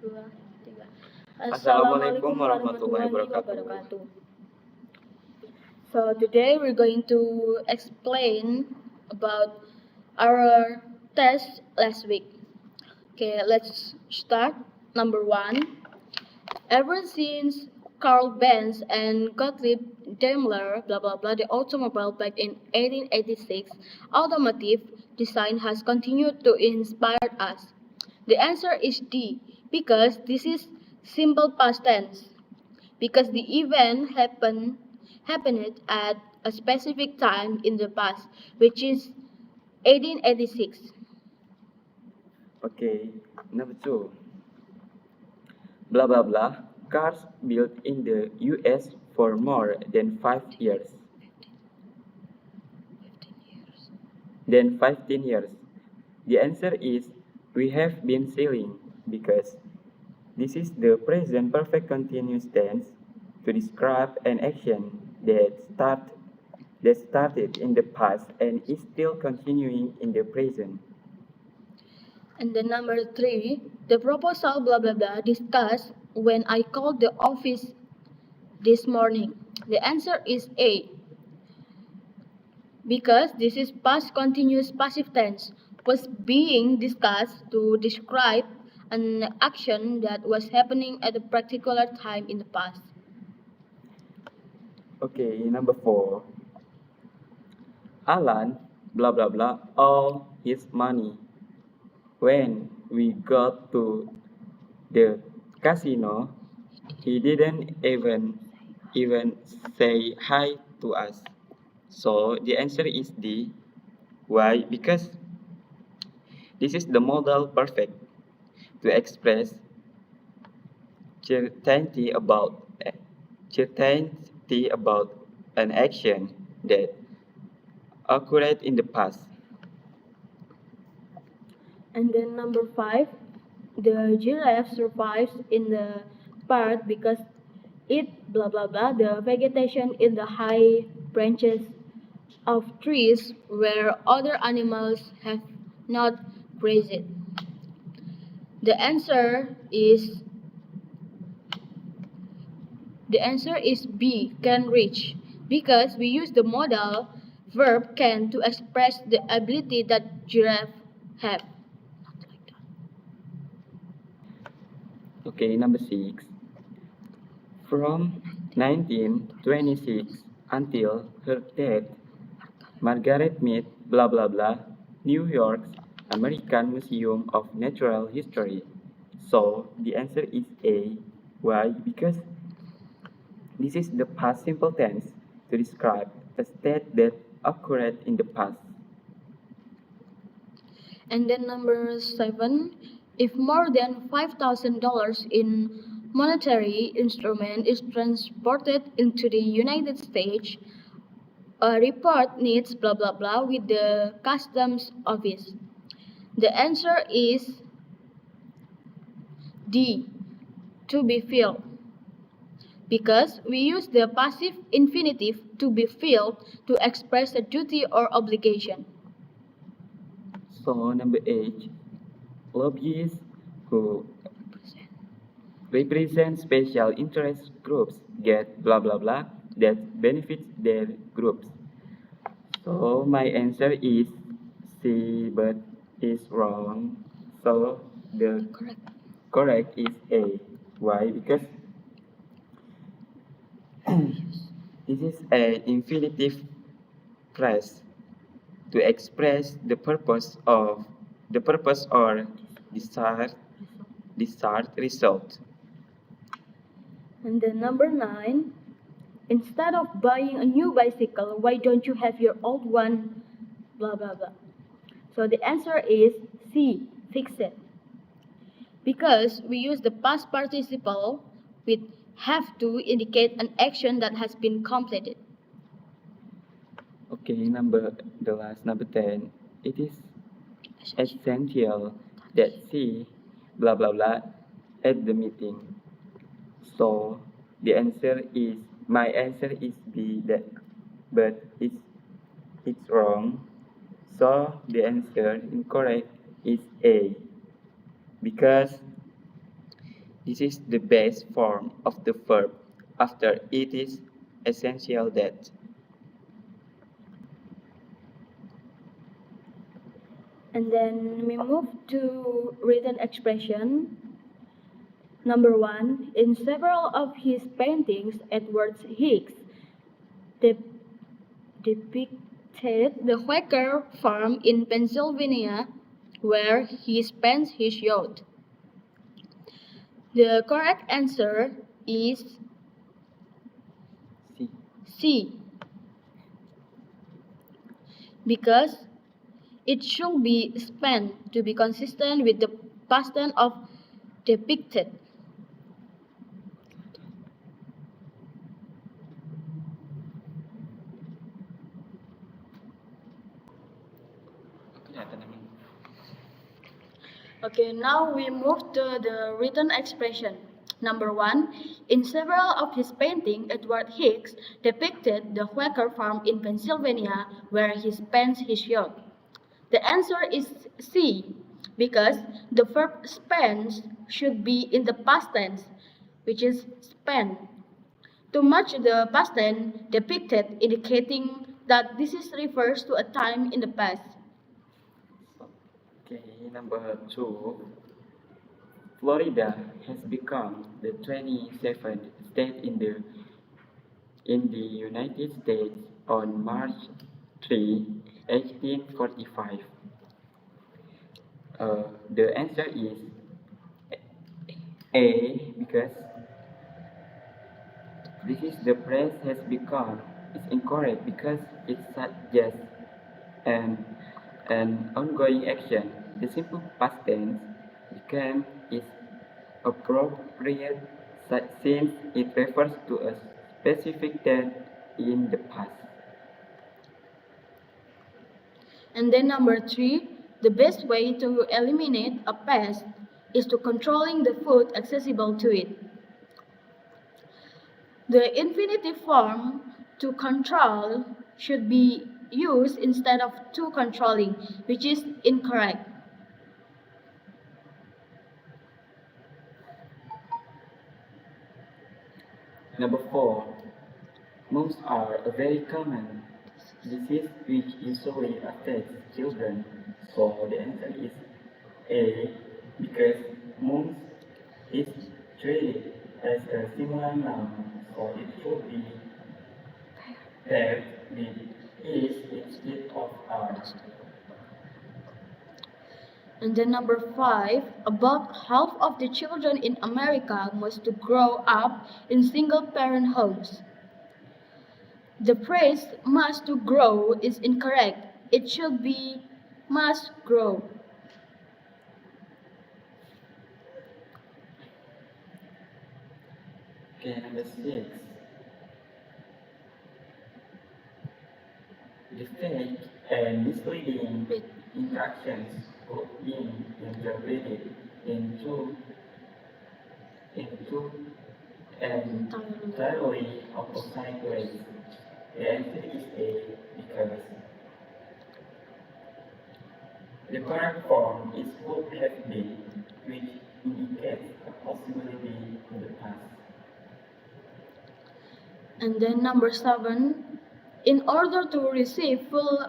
dua, tiga. Assalamualaikum warahmatullahi wabarakatuh. So today we're going to explain about our test last week. Okay, let's start. Number one. Ever since Carl Benz and Gottlieb Daimler, blah blah blah, the automobile back in 1886, automotive design has continued to inspire us. The answer is D, because this is simple past tense. Because the event happened at a specific time in the past, which is 1886. Okay, number two. Blah blah blah. Cars built in the US for more than 5 years. Then 15 years. The answer is we have been sailing because this is the present perfect continuous tense to describe an action that started in the past and is still continuing in the present. And then number three, the proposal blah blah blah discussed when I called the office this morning. The answer is A. Because this is past continuous passive tense, was being discussed to describe an action that was happening at a particular time in the past. Okay, number four. Alan, blah blah blah, all his money. When we got to the casino, he didn't even say hi to us. So the answer is D. Why? Because this is the modal perfect to express certainty about an action that occurred in the past. And then number five, the giraffe survives in the part because it blah blah blah the vegetation in the high branches of trees where other animals have not grazed. The answer is B, can reach, because we use the modal verb can to express the ability that giraffe have. Okay, number six. From 1926 until her death, Margaret Mead, blah blah blah, New York's American Museum of Natural History. So the answer is A. Why? Because this is the past simple tense to describe a state that occurred in the past. And then number seven, if more than $5,000 in monetary instrument is transported into the United States, a report needs blah blah blah with the customs office. The answer is D, to be filled. Because we use the passive infinitive to be filled to express a duty or obligation. So number 8, lobbyists who represent special interest groups get blah blah blah that benefits their groups. So my answer is C, but is wrong. So the correct is A. Why? Because this is an infinitive phrase to express the purpose or desired result. And then number 9, instead of buying a new bicycle, why don't you have your old one? Blah blah blah. So the answer is C, fix it. Because we use the past participle with have to indicate an action that has been completed. Okay, number 10. It is essential that C blah blah blah at the meeting. So the answer is my answer is B, that but it's wrong. So the answer incorrect is A, because This is the base form of the verb after it is essential that. And then we move to written expression. Number 1, in several of his paintings, Edward Hicks depicted the Quaker farm in Pennsylvania where he spends his youth. The correct answer is C. C, because it should be spent to be consistent with the past tense of depicted. Okay, now we move to the written expression. Number 1, in several of his paintings, Edward Hicks depicted the Quaker farm in Pennsylvania where he spends his youth. The answer is C, because the verb spends should be in the past tense, which is spent. To match the past tense depicted, indicating that this is refers to a time in the past. Okay, number 2. Florida has become the 27th state in the United States on March 3, 1845. The answer is A, because this is the phrase has become is incorrect because it suggests an ongoing action. The simple past tense became is appropriate since it refers to a specific date in the past. And then number 3, the best way to eliminate a pest is to controlling the food accessible to it. The infinitive form to control should be used instead of to controlling, which is incorrect. Number 4. Mumps are a very common disease which usually affects children. So the answer is A, because mumps is treated as a similar noun, so it should be paired with is instead of are. And then number 5, about half of the children in America must grow up in single-parent homes. The phrase must to grow is incorrect. It should be must grow. Okay, number 6. The fake and misleading instructions could be interpreted into entirely opposite ways. The answer is A, because the correct form is could have been, which indicates a possibility in the past. And then number 7, in order to receive full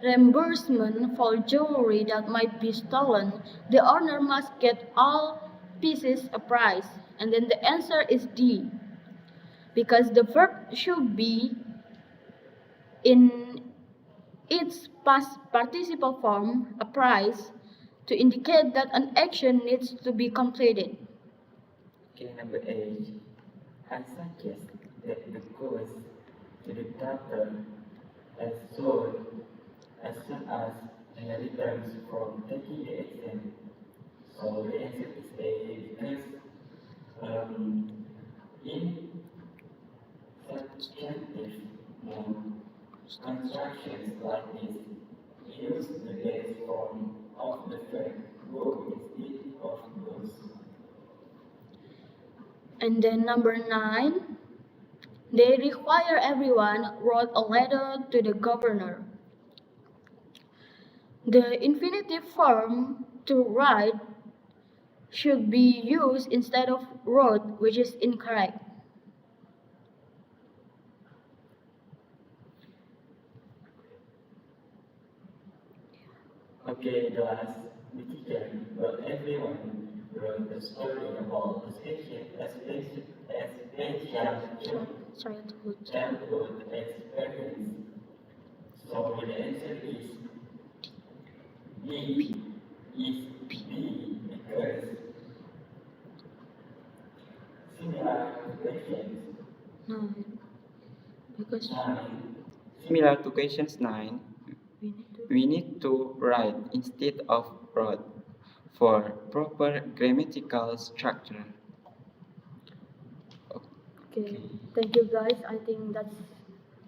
reimbursement for jewelry that might be stolen, the owner must get all pieces a price. And then the answer is D, because the verb should be in its past participle form, a price, to indicate that an action needs to be completed. Okay, number 8. I suggest that the course to the debtor as soon as he returns from taking the exam. So the answer is A, because in subjunctive constructions like this, use the base form of the verb go instead of goes. And then number 9, they require everyone wrote a letter to the governor. The infinitive form to write should be used instead of road, which is incorrect. Okay, class, the teacher, well, everyone wrote a story about a childhood experience. So the answer is B, is B, because similar to questions No, because 9, similar to questions 9, we need to write instead of wrote for proper grammatical structure. okay. Thank you guys. I think that's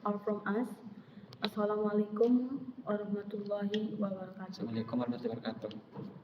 all from us. Assalamualaikum warahmatullahi wabarakatuh. Assalamualaikum warahmatullahi wabarakatuh.